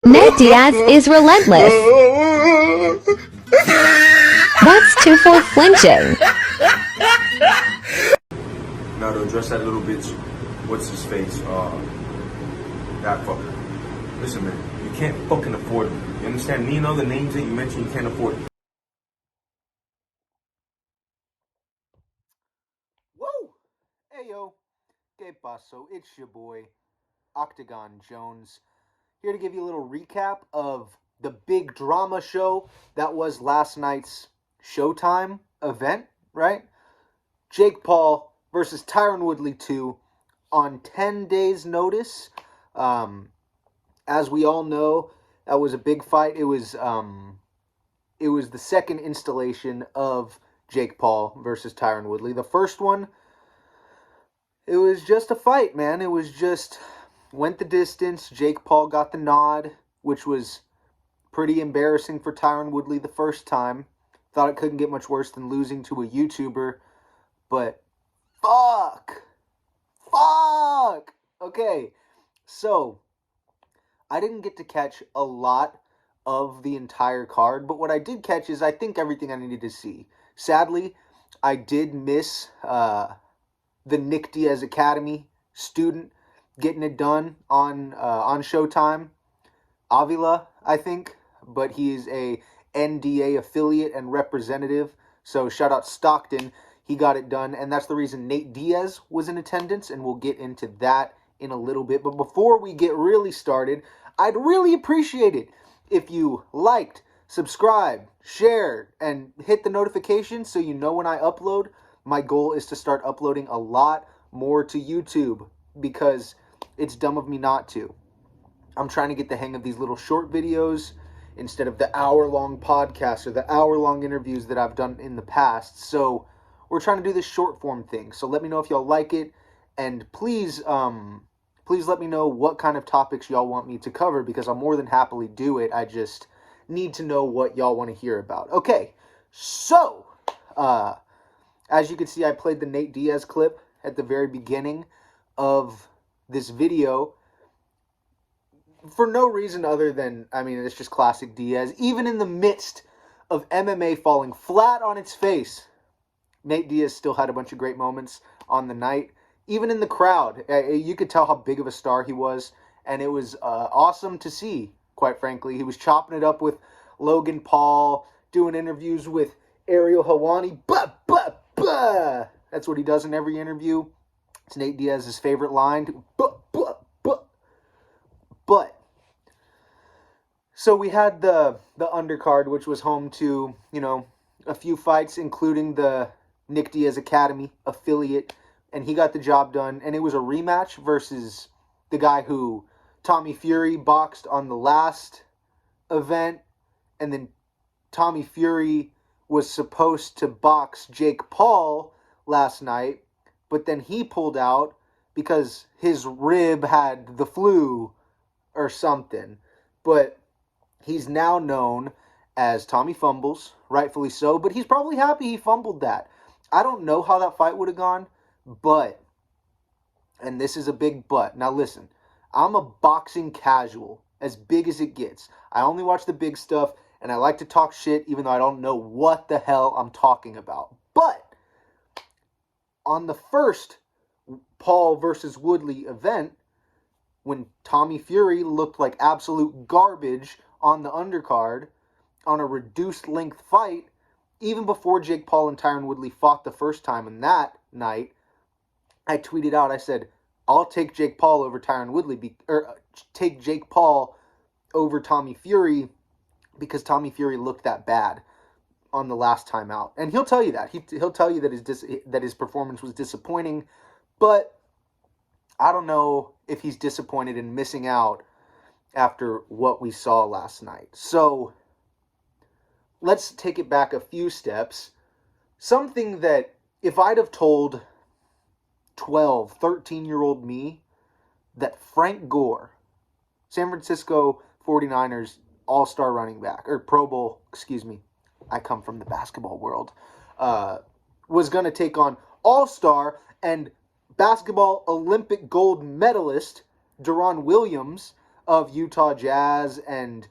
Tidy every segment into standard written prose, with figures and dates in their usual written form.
Nate Diaz is relentless. That's 2 for flinching. Now to address that little bitch, what's his face? That fucker. Listen, man, you can't fucking afford me. You understand? Me and all the names that you mentioned, you can't afford me. Woo! Hey yo, ¿qué paso? It's your boy, Octagon Jones, here to give you a little recap of the big drama show that was last night's Showtime event, right? Jake Paul versus Tyron Woodley 2 on 10 days' notice. As we all know, that was a big fight. It was the second installation of Jake Paul versus Tyron Woodley. The first one, it was just a fight, man. It was just went the distance. Jake Paul got the nod, which was pretty embarrassing for Tyron Woodley the first time. Thought it couldn't get much worse than losing to a YouTuber, but fuck. Okay, so I didn't get to catch a lot of the entire card, but what I did catch is I think everything I needed to see. Sadly, I did miss the Nick Diaz Academy student getting it done on Showtime. Avila, I think, but he is a NDA affiliate and representative. So shout out Stockton. He got it done, and that's the reason Nate Diaz was in attendance, and we'll get into that in a little bit. But before we get really started, I'd really appreciate it if you liked, subscribed, shared, and hit the notification so you know when I upload. My goal is to start uploading a lot more to YouTube because it's dumb of me not to. I'm trying to get the hang of these little short videos instead of the hour-long podcasts or the hour-long interviews that I've done in the past. So we're trying to do this short-form thing. So let me know if y'all like it, and please let me know what kind of topics y'all want me to cover because I'll more than happily do it. I just need to know what y'all want to hear about. Okay, so as you can see, I played the Nate Diaz clip at the very beginning of this video for no reason other than, I mean, it's just classic Diaz. Even in the midst of MMA falling flat on its face, Nate Diaz still had a bunch of great moments on the night. Even in the crowd, you could tell how big of a star he was, and it was awesome to see, quite frankly. He was chopping it up with Logan Paul, doing interviews with Ariel Helwani. That's what he does in every interview. It's Nate Diaz's favorite line. But so we had the undercard, which was home to, a few fights, including the Nick Diaz Academy affiliate, and he got the job done. And it was a rematch versus the guy who Tommy Fury boxed on the last event, and then Tommy Fury was supposed to box Jake Paul last night, but then he pulled out because his rib had the flu or something. But he's now known as Tommy Fumbles, rightfully so, but he's probably happy he fumbled that. I don't know how that fight would have gone, but, and this is a big but. Now listen, I'm a boxing casual, as big as it gets. I only watch the big stuff, and I like to talk shit even though I don't know what the hell I'm talking about. But on the first Paul versus Woodley event, when Tommy Fury looked like absolute garbage on the undercard on a reduced length fight, even before Jake Paul and Tyron Woodley fought the first time in that night, I tweeted out, I said, I'll take Jake Paul over Tyron Woodley, or take Jake Paul over Tommy Fury because Tommy Fury looked that bad on the last time out. And he'll tell you that. He'll tell you that his performance was disappointing, but I don't know if he's disappointed in missing out after what we saw last night. So let's take it back a few steps. Something that if I'd have told 12, 13-year-old me that Frank Gore, San Francisco 49ers all-star running back, or Pro Bowl, excuse me, I come from the basketball world, was going to take on all-star and basketball Olympic gold medalist Deron Williams of Utah Jazz and,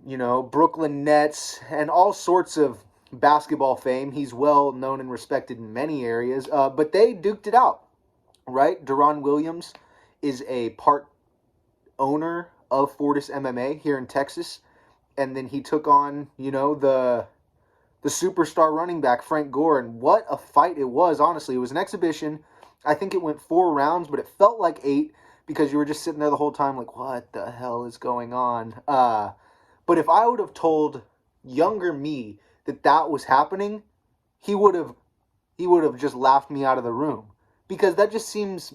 Brooklyn Nets and all sorts of basketball fame. He's well known and respected in many areas, but they duked it out, right? Deron Williams is a part owner of Fortis MMA here in Texas, and then he took on, the superstar running back, Frank Gore, and what a fight it was, honestly. It was an exhibition. I think it went 4 rounds, but it felt like 8 because you were just sitting there the whole time like, what the hell is going on? But if I would have told younger me that was happening, he would have just laughed me out of the room because that just seems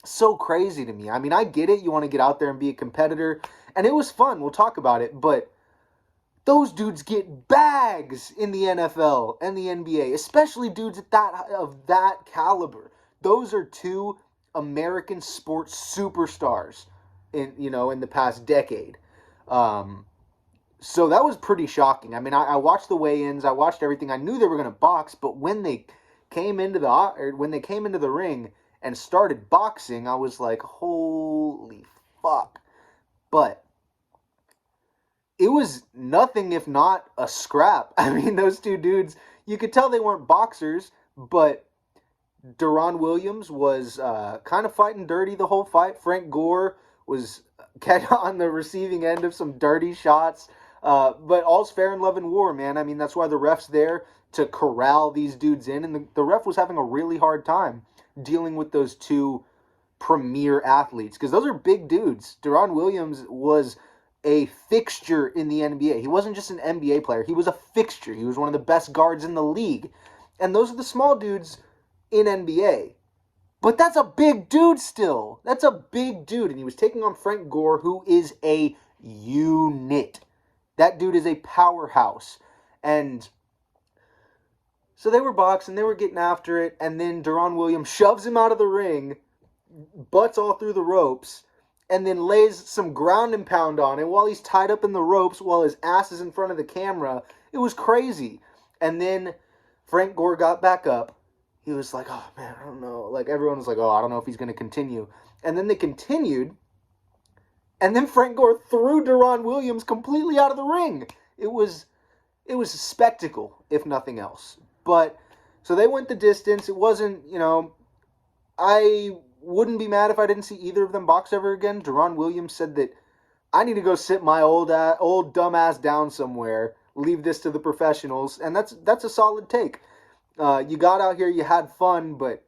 so crazy to me. I mean, I get it. You want to get out there and be a competitor, and it was fun. We'll talk about it, but those dudes get bags in the NFL and the NBA, especially dudes of that caliber. Those are 2 American sports superstars in the past decade. So that was pretty shocking. I mean, I watched the weigh-ins, I watched everything. I knew they were going to box, but when they came into the ring and started boxing, I was like, holy fuck. But it was nothing if not a scrap. I mean, those 2 dudes, you could tell they weren't boxers, but Deron Williams was kind of fighting dirty the whole fight. Frank Gore was on the receiving end of some dirty shots. But all's fair in love and war, man. I mean, that's why the ref's there to corral these dudes in. And the ref was having a really hard time dealing with those 2 premier athletes because those are big dudes. Deron Williams was a fixture in the NBA. He wasn't just an NBA player. He was a fixture. He was one of the best guards in the league. And those are the small dudes in NBA. But that's a big dude still. That's a big dude. And he was taking on Frank Gore, who is a unit. That dude is a powerhouse. And so they were boxing. They were getting after it. And then Deron Williams shoves him out of the ring, butts all through the ropes, and then lays some ground and pound on him while he's tied up in the ropes while his ass is in front of the camera. It was crazy. And then Frank Gore got back up. He was like, oh, man, I don't know. Like, everyone was like, oh, I don't know if he's going to continue. And then they continued. And then Frank Gore threw Deron Williams completely out of the ring. It was a spectacle, if nothing else. But, so they went the distance. It wasn't, I wouldn't be mad if I didn't see either of them box ever again. Deron Williams said that I need to go sit my old dumb ass down somewhere, leave this to the professionals, and that's a solid take. You got out here, you had fun, but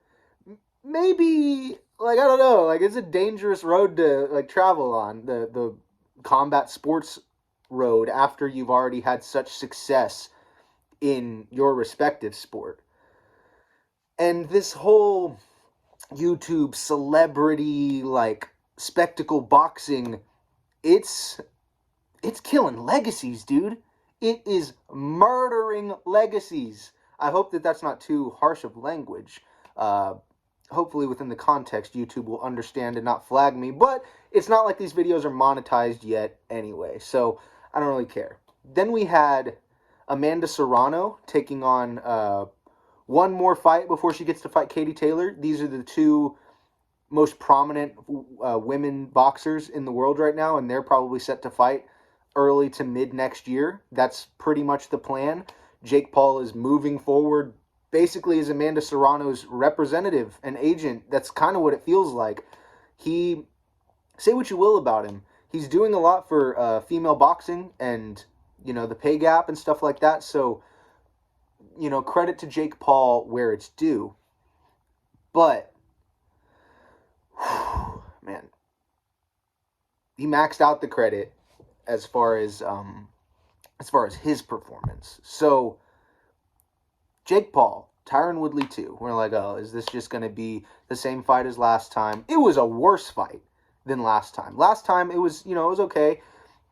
maybe, like, I don't know, like, it's a dangerous road to, like, travel on, the combat sports road after you've already had such success in your respective sport. And this whole YouTube celebrity, like, spectacle boxing, it's killing legacies, dude. It is murdering legacies. I hope that that's not too harsh of language. Hopefully within the context, YouTube will understand and not flag me, but it's not like these videos are monetized yet anyway, so I don't really care. Then we had Amanda Serrano taking on one more fight before she gets to fight Katie Taylor. These are the 2 most prominent women boxers in the world right now, and they're probably set to fight early to mid next year. That's pretty much the plan. Jake Paul is moving forward basically as Amanda Serrano's representative and agent. That's kind of what it feels like. Say what you will about him, he's doing a lot for female boxing and, the pay gap and stuff like that. So, credit to Jake Paul where it's due. But, man, he maxed out the credit as far as his performance. So, Jake Paul, Tyron Woodley 2. We're like, oh, is this just going to be the same fight as last time? It was a worse fight than last time. Last time it was, it was okay.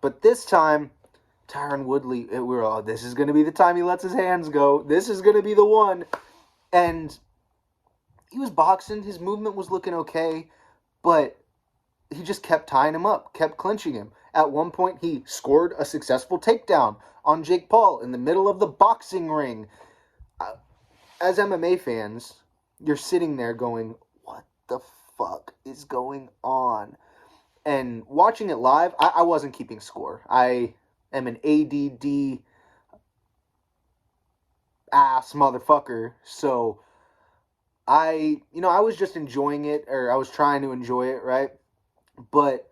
But this time, Tyron Woodley, this is going to be the time he lets his hands go. This is going to be the one. And he was boxing. His movement was looking okay. But he just kept tying him up, kept clinching him. At one point, he scored a successful takedown on Jake Paul in the middle of the boxing ring. As MMA fans, you're sitting there going, what the fuck is going on? And watching it live, I wasn't keeping score. I am an ADD ass motherfucker, so I was just enjoying it, or I was trying to enjoy it, right? But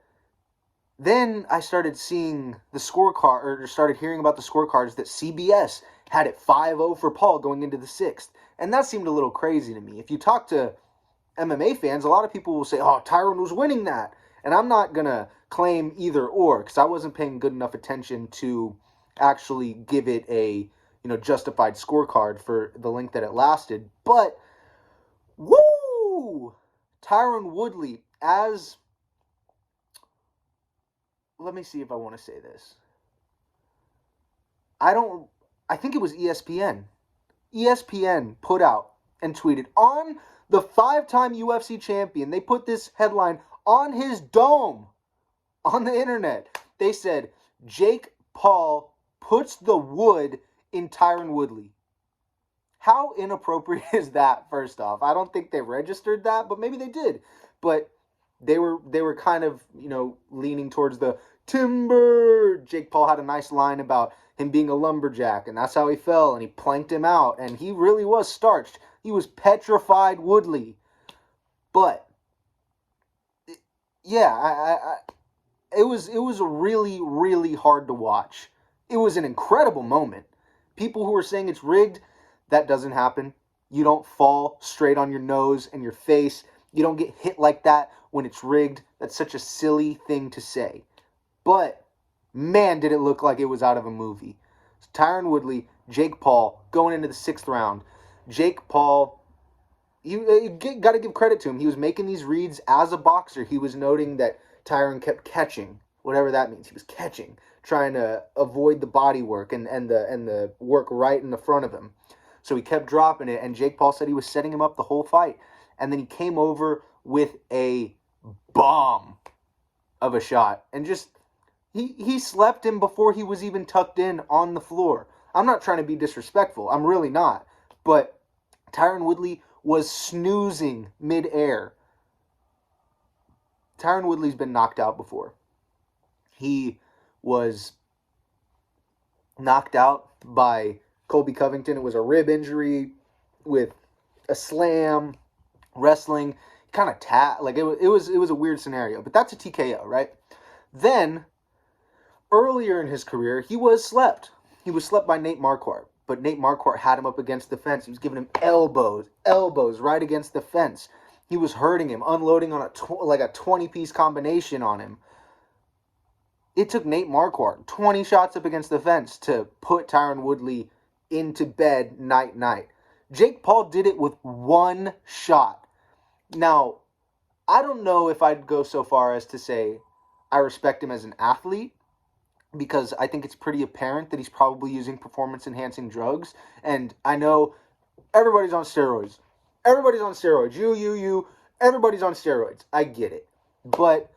then I started seeing the scorecard, or started hearing about the scorecards that CBS had it 5-0 for Paul going into the sixth. And that seemed a little crazy to me. If you talk to MMA fans, a lot of people will say, oh, Tyron was winning that. And I'm not going to claim either or, because I wasn't paying good enough attention to actually give it a justified scorecard for the length that it lasted. But, woo! Tyron Woodley, as... Let me see if I want to say this. I think it was ESPN. ESPN put out and tweeted on the 5-time UFC champion. They put this headline on his dome on the internet. They said, Jake Paul puts the wood in Tyron Woodley. How inappropriate is that, first off? I don't think they registered that, but maybe they did. But they were kind of, leaning towards the timber. Jake Paul had a nice line about him being a lumberjack, and that's how he fell, and he planked him out, and he really was starched. He was petrified Woodley. But yeah, it was really, really hard to watch. It was an incredible moment. People who are saying it's rigged, that doesn't happen. You don't fall straight on your nose and your face. You don't get hit like that when it's rigged. That's such a silly thing to say. But, man, did it look like it was out of a movie. Tyron Woodley, Jake Paul, going into the 6th round. Jake Paul, you got to give credit to him. He was making these reads as a boxer. He was noting that Tyron kept catching, whatever that means. He was catching, trying to avoid the body work and the work right in the front of him. So he kept dropping it, and Jake Paul said he was setting him up the whole fight. And then he came over with a bomb of a shot. And just, he slept him before he was even tucked in on the floor. I'm not trying to be disrespectful. I'm really not. But Tyron Woodley was snoozing midair. Tyron Woodley's been knocked out before. He was knocked out by Colby Covington. It was a rib injury with a slam, wrestling, kind of it was a weird scenario. But that's a TKO, right? Then, earlier in his career, he was slept. He was slept by Nate Marquardt. But Nate Marquardt had him up against the fence. He was giving him elbows right against the fence. He was hurting him, unloading on a 20-piece combination on him. It took Nate Marquardt 20 shots up against the fence to put Tyron Woodley into bed night. Jake Paul did it with one shot. Now, I don't know if I'd go so far as to say I respect him as an athlete, because I think it's pretty apparent that he's probably using performance-enhancing drugs. And I know everybody's on steroids. Everybody's on steroids. You. Everybody's on steroids. I get it. But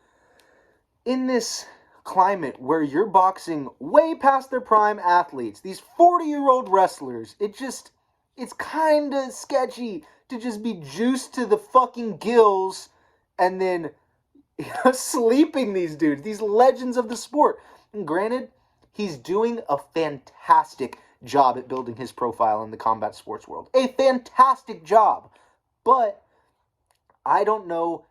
in this climate where you're boxing way past their prime athletes, these 40-year-old wrestlers, it's kind of sketchy to just be juiced to the fucking gills and then sleeping these dudes, these legends of the sport. And granted, he's doing a fantastic job at building his profile in the combat sports world. A fantastic job. But I don't know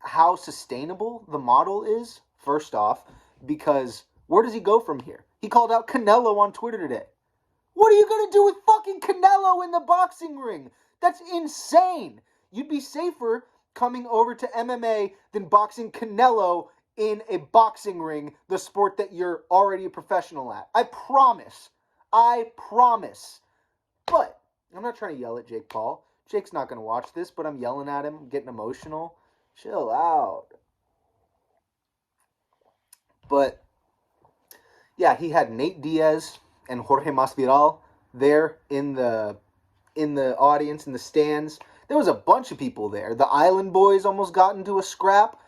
how sustainable the model is, first off, because where does he go from here? He called out Canelo on Twitter today. What are you going to do with fucking Canelo in the boxing ring? That's insane. You'd be safer coming over to MMA than boxing Canelo in a boxing ring, the sport that you're already a professional at. I promise. But I'm not trying to yell at Jake Paul. Jake's not going to watch this, but I'm yelling at him, getting emotional. Chill out. But yeah, he had Nate Diaz and Jorge Masvidal there in the audience, in the stands. There was a bunch of people there. The Island Boys almost got into a scrap.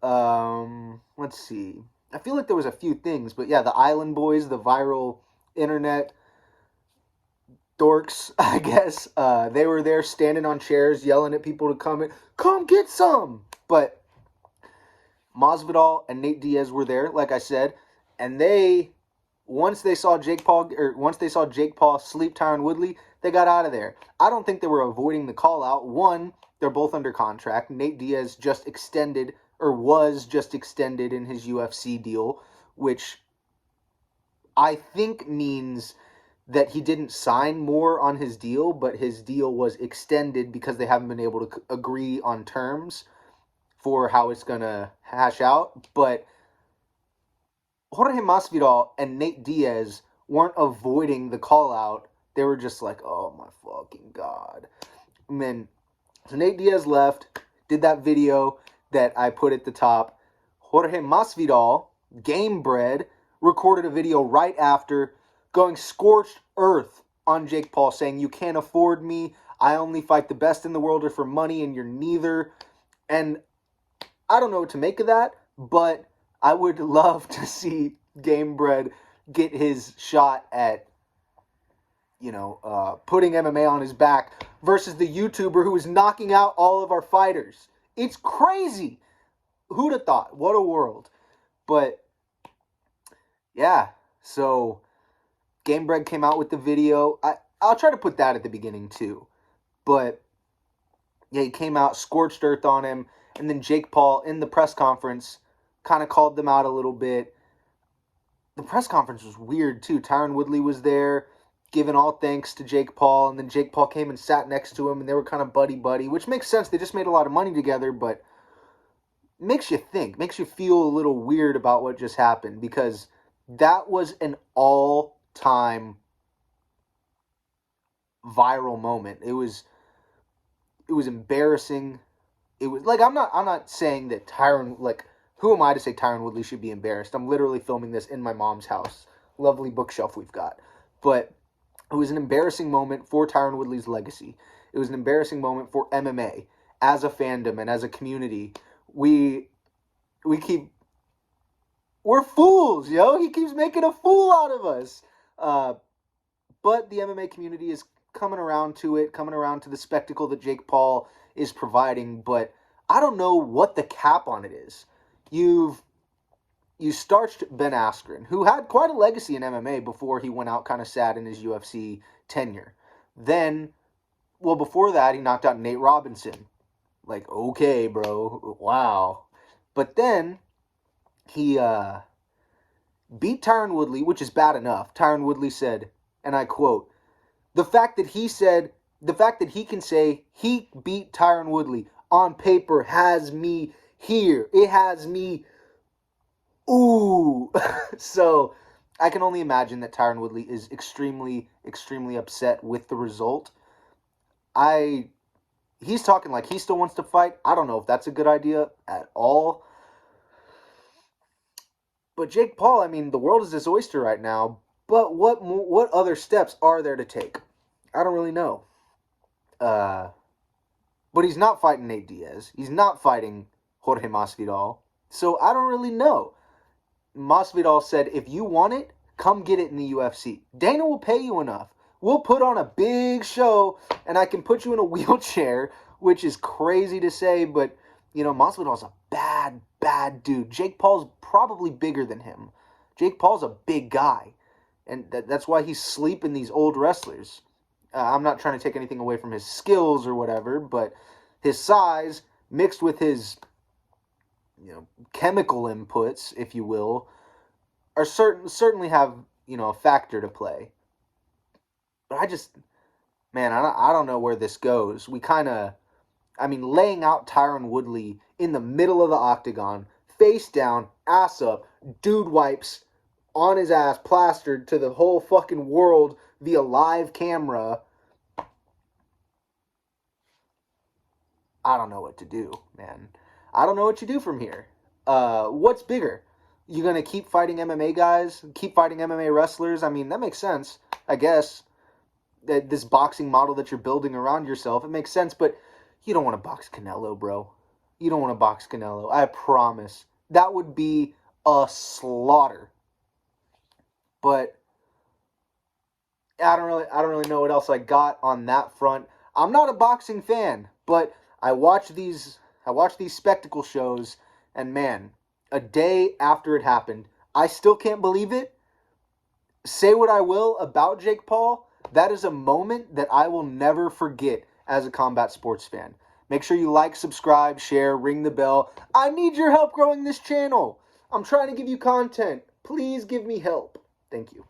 Let's see. I feel like there was a few things, but yeah, the Island Boys, the viral internet dorks, I guess, they were there standing on chairs, yelling at people to come get some. But Masvidal and Nate Diaz were there, like I said, and once they saw Jake Paul sleep Tyron Woodley, they got out of there. I don't think they were avoiding the call out. One, they're both under contract. Nate Diaz was just extended in his UFC deal, which I think means that he didn't sign more on his deal, but his deal was extended because they haven't been able to agree on terms for how it's going to hash out. But Jorge Masvidal and Nate Diaz weren't avoiding the call out. They were just like, oh my fucking God. And then, so Nate Diaz left, did that video that I put at the top. Jorge Masvidal, game bred, recorded a video right after, going scorched earth on Jake Paul, saying, you can't afford me. I only fight the best in the world or for money, and you're neither. And I don't know what to make of that, but I would love to see Gamebred get his shot at, putting MMA on his back versus the YouTuber who is knocking out all of our fighters. It's crazy. Who'd have thought? What a world. But, yeah, so Gamebred came out with the video. I'll try to put that at the beginning, too. But, yeah, he came out, scorched earth on him, and then Jake Paul, in the press conference, kind of called them out a little bit. The press conference was weird, too. Tyron Woodley was there, giving all thanks to Jake Paul, and then Jake Paul came and sat next to him, and they were kind of buddy-buddy, which makes sense. They just made a lot of money together, but makes you think, makes you feel a little weird about what just happened, because that was an all-time viral moment. It was embarrassing. It was like, I'm not saying that Tyron, like, who am I to say Tyron Woodley should be embarrassed? I'm literally filming this in my mom's house. Lovely bookshelf we've got. But it was an embarrassing moment for Tyron Woodley's legacy. It was an embarrassing moment for MMA as a fandom and as a community. We're fools, yo. He keeps making a fool out of us. But the MMA community is coming around to the spectacle that Jake Paul is providing. But I don't know what the cap on it is. You starched Ben Askren, who had quite a legacy in MMA before he went out kind of sad in his UFC tenure. Then, before that, he knocked out Nate Robinson. Like, okay, bro, wow. But then, he beat Tyron Woodley, which is bad enough. Tyron Woodley said, and I quote, the fact that he can say he beat Tyron Woodley on paper has me here. It has me, ooh. So I can only imagine that Tyron Woodley is extremely, extremely upset with the result. He's talking like he still wants to fight. I don't know if that's a good idea at all. But Jake Paul, I mean, the world is his oyster right now. But what other steps are there to take? I don't really know. But he's not fighting Nate Diaz. He's not fighting Jorge Masvidal. So I don't really know. Masvidal said, if you want it, come get it in the UFC. Dana will pay you enough. We'll put on a big show, and I can put you in a wheelchair, which is crazy to say, but, Masvidal's a bad, bad dude. Jake Paul's probably bigger than him. Jake Paul's a big guy, and that's why he's sleeping these old wrestlers. I'm not trying to take anything away from his skills or whatever, but his size, mixed with his chemical inputs, if you will, are certainly have, a factor to play. But I don't know where this goes. Laying out Tyron Woodley in the middle of the octagon, face down, ass up, dude wipes on his ass, plastered to the whole fucking world via live camera. I don't know what to do, man. I don't know what you do from here. What's bigger? You gonna keep fighting MMA guys? Keep fighting MMA wrestlers? I mean, that makes sense, I guess. That this boxing model that you're building around yourself, it makes sense, but you don't want to box Canelo, bro. You don't want to box Canelo. I promise. That would be a slaughter. But I don't really know what else I got on that front. I'm not a boxing fan, but I watch these spectacle shows, and man, a day after it happened. I still can't believe it. Say what I will about Jake Paul, that is a moment that I will never forget as a combat sports fan. Make sure you like, subscribe, share, ring the bell. I need your help growing this channel. I'm trying to give you content. Please give me help. Thank you.